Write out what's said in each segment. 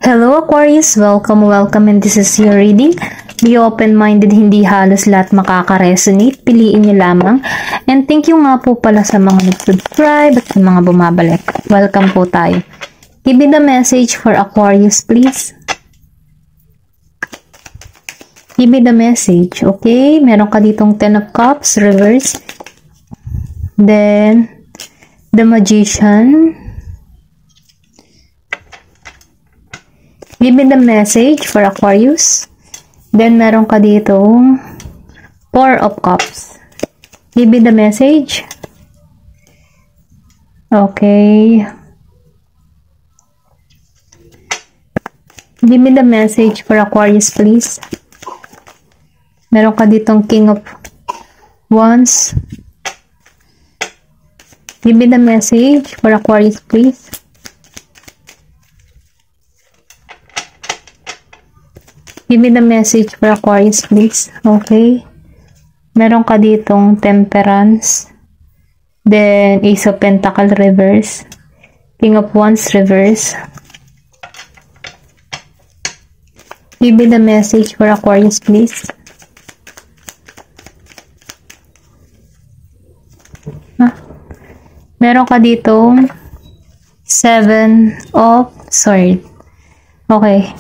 Hello Aquarius! Welcome and this is your reading. Be open-minded, hindi halos lahat makaka-resonate. Piliin niyo lamang. And thank you nga po pala sa mga nag-subscribe at sa mga bumabalik. Welcome po tayo. Give me the message for Aquarius, please. Give me the message, okay? Meron ka ditong 10 of Cups, reverse. Then, the Magician. Give me the message for Aquarius. Then, meron ka dito 4 of Cups. Give me the message. Okay. Give me the message for Aquarius, please. Meron ka ditong King of Wands. Give me the message for Aquarius, please. Give me the message for Aquarius, please. Okay. Meron ka ditong Temperance. Then, Ace of Pentacles reverse. King of Wands reverse. Give me the message for Aquarius, please. Meron ka ditong 7 of Swords. Okay.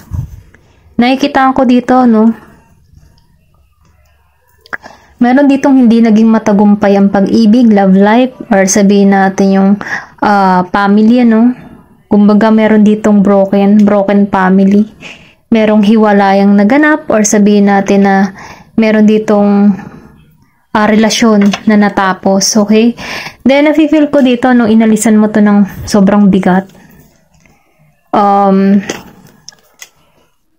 Nakikitaan ko dito, no? Meron ditong hindi naging matagumpay ang pag-ibig, love life, or sabihin natin yung family, no? Kumbaga, meron ditong broken family. Merong hiwalayang naganap, or sabihin natin na meron ditong relasyon na natapos, okay? Then, nafe-feel ko dito, no, inalisan mo to ng sobrang bigat.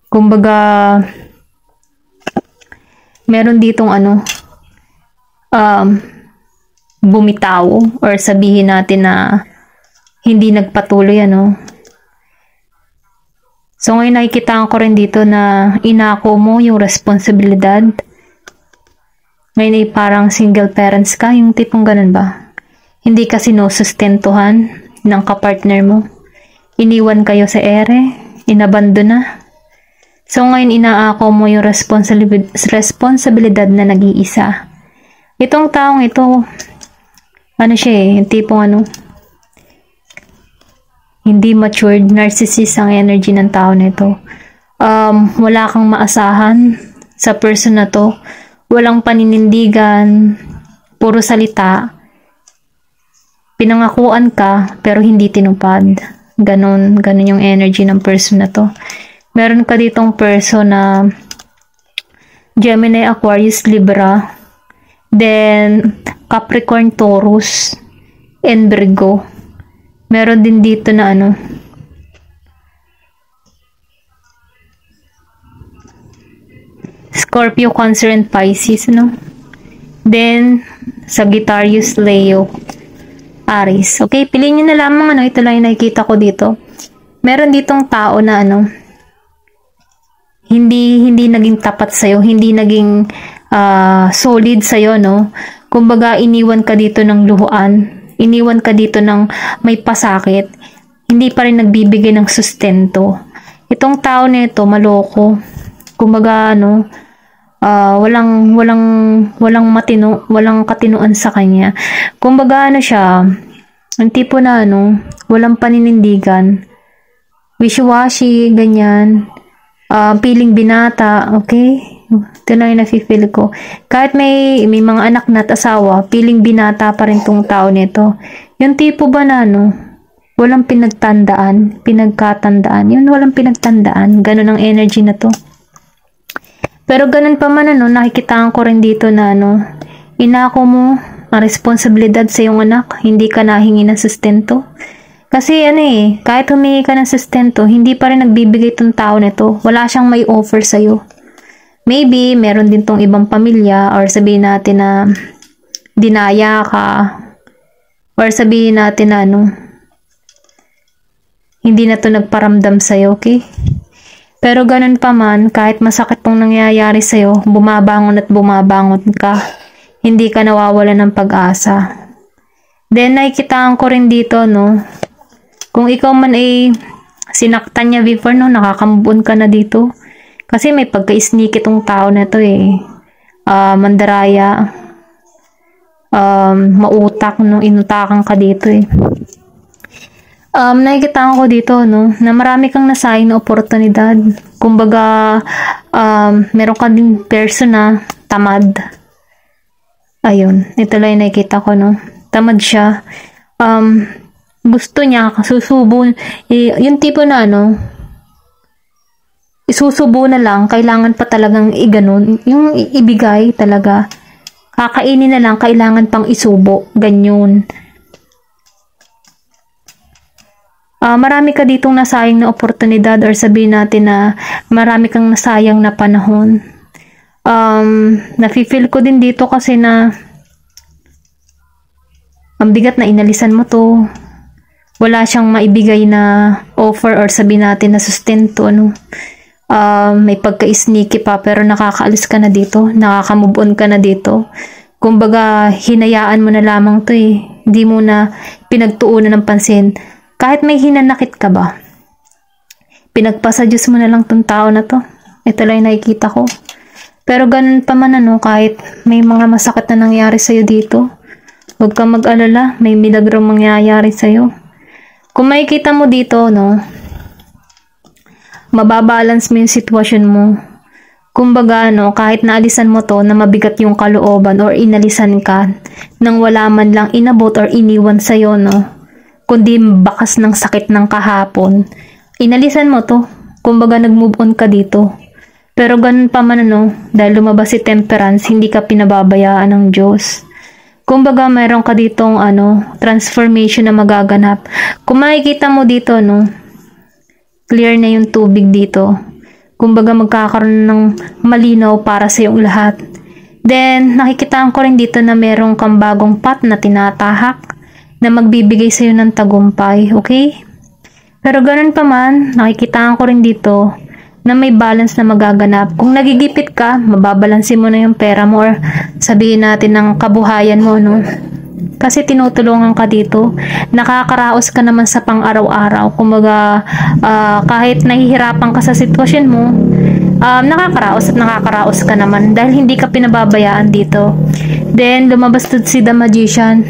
Kumbaga, meron ditong bumitaw, or sabihin natin na hindi nagpatuloy, So, ngayon nakikita ko rin dito na inako mo yung responsibilidad. Ngayon ay parang single parents ka, yung tipong ganun ba? Hindi ka sinusustentuhan ng kapartner mo. Iniwan kayo sa ere, inabandon na. So ngayon inaako mo yung responsibilidad na nag-iisa. Itong taong ito, yung tipong hindi matured, narcissist ang energy ng tao na ito. Wala kang maasahan sa person na to. Walang paninindigan, puro salita. Pinangakuan ka, pero hindi tinupad. Ganon yung energy ng person na to. Meron ka ditong person na Gemini, Aquarius, Libra, then Capricorn, Taurus, and Virgo. Meron din dito na Scorpio, Cancer, and Pisces, Then, Sagittarius, Leo, Aries. Okay, piliin nyo na lamang, ito lang yung nakikita ko dito. Meron ditong tao na, hindi naging tapat sa'yo, hindi naging solid sa'yo, Kumbaga, iniwan ka dito ng luhuan, iniwan ka dito ng may pasakit, hindi pa rin nagbibigay ng sustento. Itong tao na ito, maloko. Kumbaga, walang katinuan sa kanya. Kumbaga, siya, ang tipo na, walang paninindigan, wishy-washy, ganyan, feeling binata, okay? Ito na yung nafe-feel ko. Kahit may mga anak na at asawa, feeling binata pa rin tong tao nito. Yung tipo ba na, walang pinagkatandaan, yun, walang pinagtandaan, ganun ang energy na to. Pero ganun pa man, nakikitaan ko rin dito na, inako mo ang responsibilidad sa iyong anak, hindi ka nahingi ng sustento. Kasi, kahit humingi ka ng sustento, hindi pa rin nagbibigay itong tao nito. Wala siyang may offer sa'yo. Maybe, meron din tong ibang pamilya, or sabihin natin na dinaya ka, or sabihin natin na, hindi na to nagparamdam sa'yo, okay? Pero ganun pa man, kahit masakit pong nangyayari sa'yo, bumabangon at bumabangon ka. Hindi ka nawawala ng pag-asa. Then, nakikitaan ko rin dito, kung ikaw man ay sinaktan niya before, no? Nakakamove on ka na dito. Kasi may pagka-sneaky tong tao na to eh. Mandaraya. Mautak, no? Inutakan ka dito eh. Nakikita ko dito, no? Na marami kang nasayang na oportunidad. Kumbaga, meron ka din person na tamad. Ayun. Ito lang yung nakikita ko, no? Tamad siya. Gusto niya, susubo, yung tipo na ano, isusubo na lang, kailangan pa talagang iganon, yung ibigay talaga, kakainin na lang, kailangan pang isubo, ganyan. Marami ka ditong nasayang na oportunidad or sabihin natin na marami kang nasayang na panahon. Nafe-feel ko din dito kasi na ang bigat na inalisan mo to. Wala siyang maibigay na offer or sabihin natin na sustento, ano. May pagka-sneaky pa pero nakakaalis ka na dito, nakaka-move on ka na dito. Kumbaga, hinayaan mo na lamang to eh. Hindi mo na pinagtuunan ng pansin. Kahit may hinanakit ka ba, pinagpasadyos mo na lang tong tao na to. Ito lang yung nakikita ko. Pero ganun pa man ano, kahit may mga masakit na nangyari sa'yo dito, huwag kang mag-alala, may milagro mangyayari sa'yo. Kung makikita mo dito, no, mababalance mo yung sitwasyon mo. Kumbaga, no, kahit naalisan mo to na mabigat yung kalooban or inalisan ka nang wala man lang inabot or iniwan sa'yo, no, kundi bakas ng sakit ng kahapon, inalisan mo to. Kumbaga, nag-move on ka dito. Pero ganun pa man, no, dahil lumabas si Temperance, hindi ka pinababayaan ng Diyos. Kumbaga, mayroon ka ditong transformation na magaganap. Kung makikita mo dito, no, clear na yung tubig dito. Kumbaga, magkakaroon ng malinaw para sa iyong lahat. Then, nakikita ko rin dito na mayroong kang bagong path na tinatahak na magbibigay sa iyo ng tagumpay, okay? Pero ganun pa man, nakikita ko rin dito na may balance na magaganap. Kung nagigipit ka, mababalansin mo na yung pera mo or sabihin natin ng kabuhayan mo, no? Kasi tinutulungan ka dito. Nakakaraos ka naman sa pang-araw-araw. Kumbaga, kahit nahihirapan ka sa sitwasyon mo, nakakaraos at nakakaraos ka naman dahil hindi ka pinababayaan dito. Then, lumabas doon si The Magician.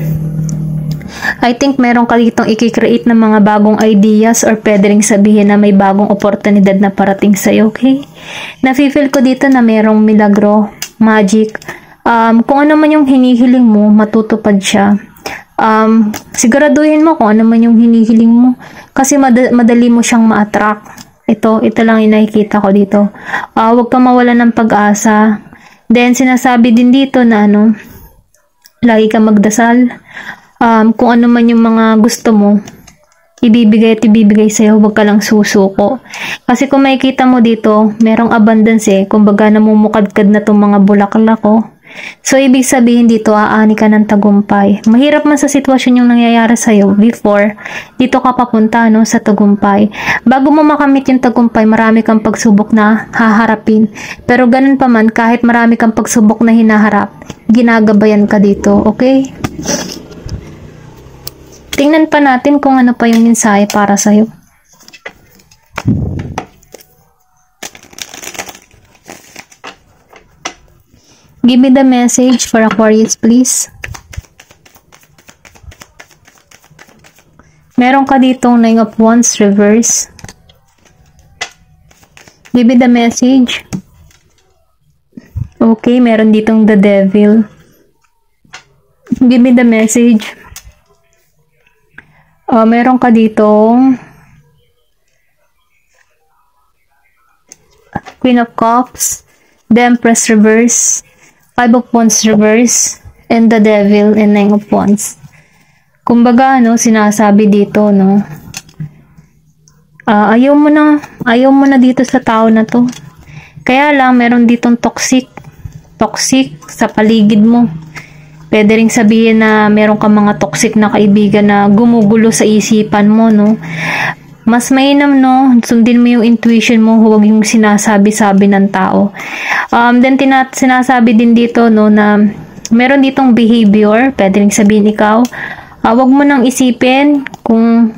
I think meron ka ditong i-create ng mga bagong ideas or pwede ring sabihin na may bagong oportunidad na parating sa'yo, okay? Nafe-feel ko dito na merong milagro, magic. Kung ano man yung hinihiling mo, matutupad siya. Siguraduhin mo kung ano man yung hinihiling mo kasi madali mo siyang ma-attract. Ito lang yung nakikita ko dito. Huwag kang mawala ng pag-asa. Then, sinasabi din dito na lagi kang magdasal. Kung ano man yung mga gusto mo, ibibigay at ibibigay sa'yo, huwag ka lang susuko. Kasi kung makikita mo dito, merong abundance eh. Kumbaga, namumukadkad na itong mga bulaklak ko. So, ibig sabihin dito, aani ka ng tagumpay. Mahirap man sa sitwasyon yung nangyayari sa'yo before, dito ka papunta, no, sa tagumpay. Bago mo makamit yung tagumpay, marami kang pagsubok na haharapin. Pero ganun pa man, kahit marami kang pagsubok na hinaharap, ginagabayan ka dito, okay? Tingnan pa natin kung ano pa yung mensahe para sa'yo. Give me the message for Aquarius, please. Meron ka ditong Nine of Wands reverse. Give me the message. Okay, meron ditong the Devil. Give me the message. Meron ka ditong Queen of Cups, the Empress reverse, Five of Wands reverse, and the Devil and Nine of Wands. Kumbaga, sinasabi dito, ayaw mo na dito sa tao na to. Kaya lang, meron ditong toxic sa paligid mo. Pwede ring sabihin na meron ka mga toxic na kaibigan na gumugulo sa isipan mo, no? Mas mainam, no? Sundin mo yung intuition mo, huwag yung sinasabi-sabi ng tao. Then, sinasabi din dito, no, na meron ditong behavior, pwede ring sabihin ikaw, wag mo nang isipin kung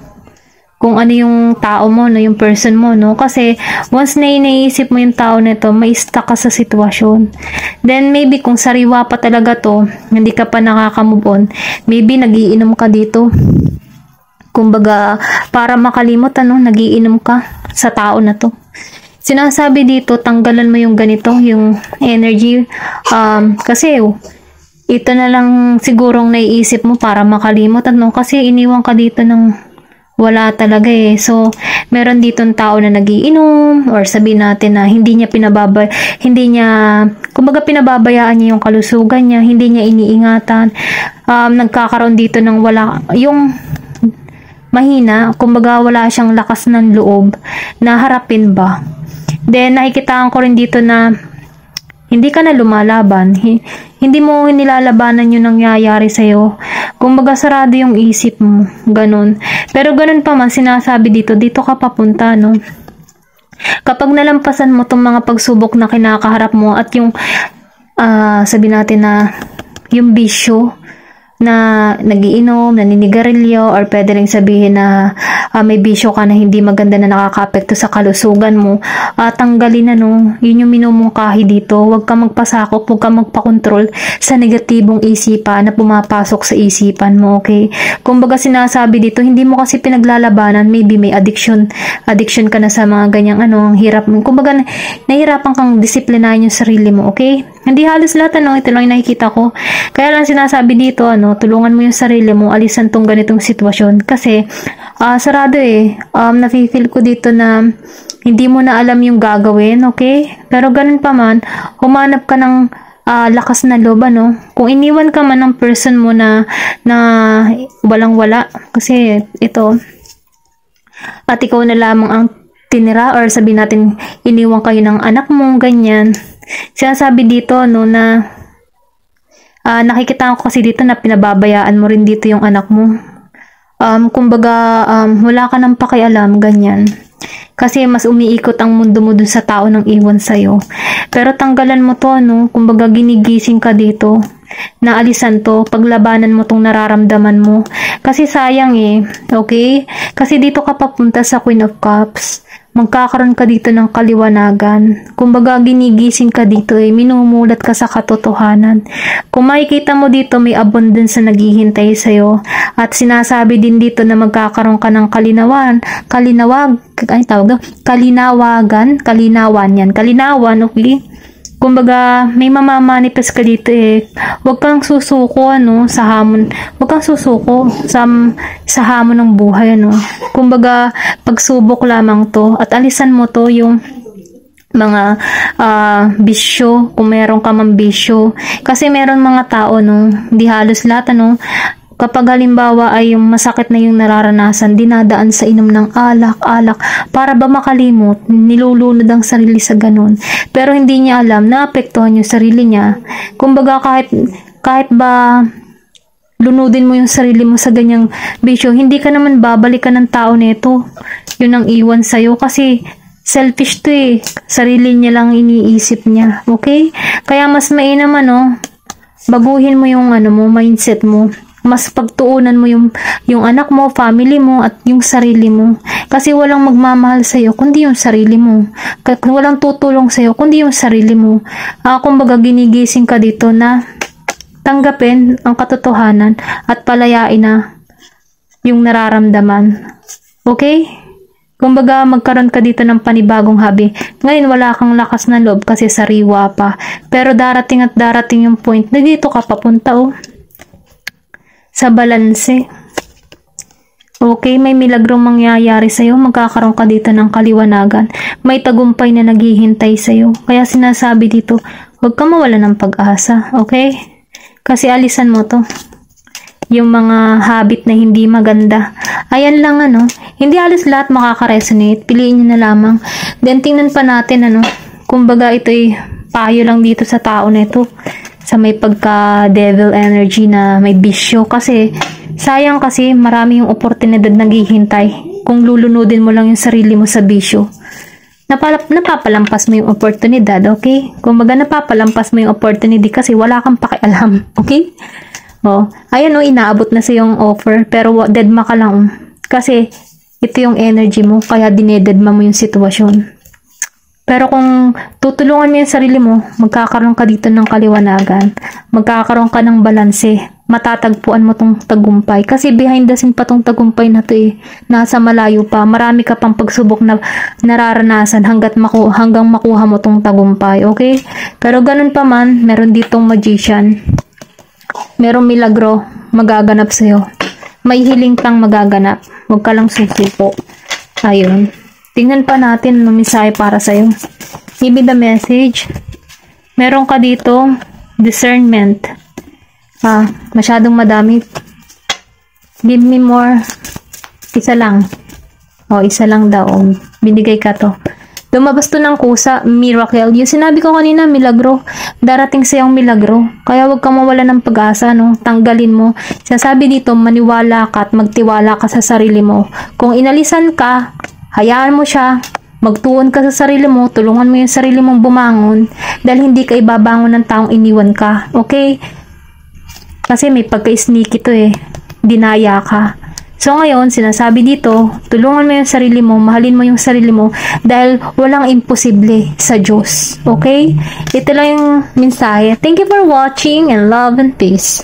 kung ano yung tao mo, no, yung person mo, no? Kasi once na iniisip mo yung tao nito, may stuck ka sa sitwasyon. Then maybe kung sariwa pa talaga to, hindi ka pa nakaka-move on, maybe nagiinom ka dito. Kumbaga, para makalimot, ano, nagiinom ka sa tao na to. Sinasabi dito, tanggalan mo yung ganito, yung energy. Kasi, ito na lang sigurong naiisip mo para makalimot, ano? Kasi iniwan ka dito ng wala talaga eh. So, meron ditong tao na nagiinom or sabihin natin na kumbaga pinababayaan niya yung kalusugan niya, hindi niya iniingatan. Nagkakaroon dito ng wala, yung mahina, kumbaga wala siyang lakas ng loob na harapin ba. Then, nakikitaan ko rin dito na hindi ka na lumalaban. Hindi mo nilalabanan yung nangyayari sa'yo. Kumbaga sarado yung isip mo. Ganun. Pero ganun pa man, sinasabi dito ka papunta, no? Kapag nalampasan mo tong mga pagsubok na kinakaharap mo at yung, sabi natin na, yung bisyo, na nagiinom, naninigarilyo, or pwede rin sabihin na may bisyo ka na hindi maganda na nakaka-apekto sa kalusugan mo, tanggalin na, no? Yun yung minumungkahi dito. Huwag ka magpasakop, huwag ka magpakontrol sa negatibong isipan na pumapasok sa isipan mo, okay? Kumbaga sinasabi dito, hindi mo kasi pinaglalabanan, maybe may addiction ka na sa mga ganyang ang hirap mo. Kumbaga nahihirapan kang disiplinahin yung sarili mo, okay? Hindi halos lahat, ito lang yung nakikita ko. Kaya lang sinasabi dito, tulungan mo yung sarili mo, alisan tong ganitong sitwasyon. Kasi, sarado eh. Nafe-feel ko dito na hindi mo na alam yung gagawin, okay? Pero ganun pa man, humanap ka ng lakas na loob, Kung iniwan ka man ng person mo na walang-wala, kasi ito, at ikaw na lamang ang tinira, or sabihin natin, iniwan kayo ng anak mo, ganyan. Sinasabi dito, na nakikita ko kasi dito na pinababayaan mo rin dito yung anak mo. Kumbaga, wala ka nang pakialam, ganyan. Kasi mas umiikot ang mundo mo dun sa tao nang iwan sa'yo. Pero tanggalan mo to, kumbaga ginigising ka dito. Naalisan to, paglabanan mo tong nararamdaman mo. Kasi sayang eh, okay? Kasi dito ka papunta sa Queen of Cups. Magkakaroon ka dito ng kaliwanagan. Kumbaga, ginigising ka dito minumulat ka sa katotohanan. Kung makikita mo dito, may abundance na naghihintay sa'yo. At sinasabi din dito na magkakaroon ka ng kalinawan, okay? Kumbaga, may mamamanifest ka dito Huwag kang susuko, sa hamon. Huwag kang susuko sa hamon ng buhay, Kumbaga, pagsubok lamang to. At alisan mo to yung mga bisyo, kung meron ka mang bisyo. Kasi meron mga tao, hindi halos lahat, kapag halimbawa ay yung masakit na yung nararanasan, dinadaan sa inom ng alak, para ba makalimot, nilulunod ang sarili sa ganun. Pero hindi niya alam na apektuhan yung sarili niya. Kumbaga kahit ba lunudin mo yung sarili mo sa ganyang bisyo, hindi ka naman babalikan ng tao nito. Yun ang iwan sa'yo kasi selfish to Sarili niya lang iniisip niya. Okay? Kaya mas mainam baguhin mo yung mindset mo. Mas pagtuunan mo yung anak mo, family mo, at yung sarili mo. Kasi walang magmamahal sa'yo, kundi yung sarili mo. Walang tutulong sa'yo, kundi yung sarili mo. Kumbaga, ginigising ka dito na tanggapin ang katotohanan at palayain na yung nararamdaman. Okay? Kumbaga, magkaroon ka dito ng panibagong hobby. Ngayon, wala kang lakas na loob kasi sariwa pa. Pero darating at darating yung point na dito ka papunta, sa balanse. Okay, may milagrong mangyayari sa'yo. Magkakaroon ka dito ng kaliwanagan. May tagumpay na naghihintay sa'yo. Kaya sinasabi dito, huwag ka mawala ng pag-asa. Okay? Kasi alisan mo to. Yung mga habit na hindi maganda. Ayan lang Hindi halos lahat makaka-resonate. Piliin nyo na lamang. Then tingnan pa natin kumbaga ito'y payo lang dito sa tao na ito. Sa may pagka-devil energy na may bisyo. Kasi, sayang kasi marami yung oportunidad naghihintay kung lulunodin mo lang yung sarili mo sa bisyo. Napapalampas mo yung oportunidad, okay? Kumbaga, napapalampas mo yung opportunity kasi wala kang pakialam, okay? Ayan inaabot na sa yung offer, pero deadma ka lang. Kasi, Ito yung energy mo, kaya dinededma mo yung sitwasyon. Pero kung tutulungan mo yung sarili mo, magkakaroon ka dito ng kaliwanagan. Magkakaroon ka ng balanse. Matatagpuan mo tong tagumpay. Kasi behind the scene pa tong tagumpay na to eh. Nasa malayo pa. Marami ka pang pagsubok na nararanasan hanggang makuha mo tong tagumpay. Okay? Pero ganun pa man, meron ditong magician. Merong milagro magaganap sa'yo. May hiling kang magaganap. Huwag ka lang susuko. Ayun. Tingnan pa natin ang mensahe para sa'yo. Give me the message. Meron ka dito, discernment. Masyadong madami. Give me more. Isa lang. Isa lang daw. Binigay ka to. Lumabas to ng kusa, miracle. Yung sinabi ko kanina, milagro. Darating sa'yong milagro. Kaya huwag kang mawala ng pag-asa, no? Tanggalin mo. Sasabi dito, maniwala ka at magtiwala ka sa sarili mo. Kung inalisan ka, hayaan mo siya, magtuon ka sa sarili mo, tulungan mo yung sarili mong bumangon dahil hindi ka ibabangon ng taong iniwan ka. Okay? Kasi may pagka-sneaky to eh. Dinaya ka. So ngayon, sinasabi dito, tulungan mo yung sarili mo, mahalin mo yung sarili mo dahil walang imposible sa Diyos. Okay? Ito lang yung mensahe. Thank you for watching and love and peace.